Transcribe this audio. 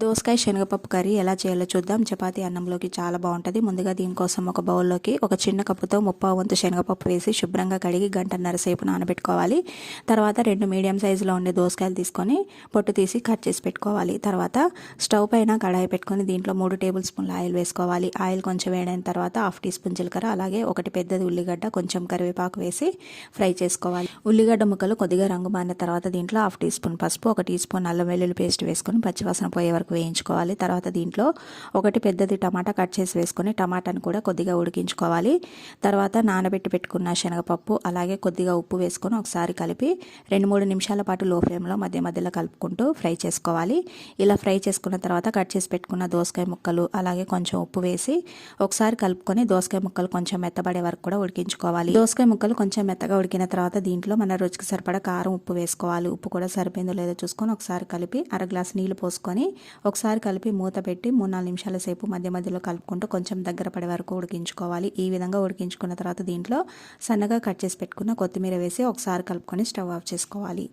దోసకాయ శనగపప్పు కర్రీ ఎలా చేయాలో చూద్దాం. చపాతీ అన్నంలోకి చాలా బాగుంటుంది. ముందుగా దీనికోసం ఒక బౌల్లోకి ఒక చిన్న కప్పుతో 1/4 వంతు శనగపప్పు వేసి శుభ్రంగా కడిగి గంటన్నర సేపు నానబెట్టుకోవాలి. తర్వాత 2 మీడియం సైజులో ఉండే దోసకాయలు తీసుకొని పొట్టు తీసి కట్ చేసి పెట్టుకోవాలి. తర్వాత స్టవ్ పైన కడాయి పెట్టుకొని దీంట్లో 3 టేబుల్ స్పూన్ల ఆయిల్ వేసుకోవాలి. ఆయిల్ కొంచెం వేడైన తర్వాత 1/2 టీ స్పూన్ జీలకర్ర, అలాగే ఒకటి పెద్దది ఉల్లిగడ్డ, కొంచెం కరివేపాకు వేసి ఫ్రై చేసుకోవాలి. ఉల్లిగడ్డ ముక్కలు కొద్దిగా రంగు మారిన తర్వాత దీంట్లో 1/2 టీ స్పూన్ పసుపు, 1 టీ స్పూన్ అల్లం వెల్లుల్లి పేస్ట్ వేసుకొని పచ్చివాసన పోయే వరకు వేయించుకోవాలి. తర్వాత దీంట్లో ఒకటి పెద్దది టమాటా కట్ చేసి వేసుకొని టమాటాను కూడా కొద్దిగా ఉడికించుకోవాలి. తర్వాత నానబెట్టి పెట్టుకున్న శనగపప్పు అలాగే కొద్దిగా ఉప్పు వేసుకొని ఒకసారి కలిపి 2-3 నిమిషాల పాటు లో ఫ్లేమ్లో మధ్య మధ్యలో కలుపుకుంటూ ఫ్రై చేసుకోవాలి. ఇలా ఫ్రై చేసుకున్న తర్వాత కట్ చేసి పెట్టుకున్న దోసకాయ ముక్కలు అలాగే కొంచెం ఉప్పు వేసి ఒకసారి కలుపుకొని దోసకాయ ముక్కలు కొంచెం మెత్తబడే వరకు కూడా ఉడికించుకోవాలి. దోసకాయ ముక్కలు కొంచెం మెత్తగా ఉడికిన తర్వాత దీంట్లో మన రుచికి సరిపడా కారం, ఉప్పు వేసుకోవాలి. ఉప్పు కూడా సరిపోయిందో లేదో చూసుకొని ఒకసారి కలిపి 1/2 గ్లాస్ నీళ్లు పోసుకొని ఒకసారి కలిపి మూత పెట్టి 3-4 నిమిషాల సేపు మధ్య మధ్యలో కలుపుకుంటూ కొంచెం దగ్గర పడే వరకు ఉడికించుకోవాలి. ఈ విధంగా ఉడికించుకున్న తర్వాత దీంట్లో సన్నగా కట్ చేసి పెట్టుకున్న కొత్తిమీర వేసి ఒకసారి కలుపుకొని స్టవ్ ఆఫ్ చేసుకోవాలి.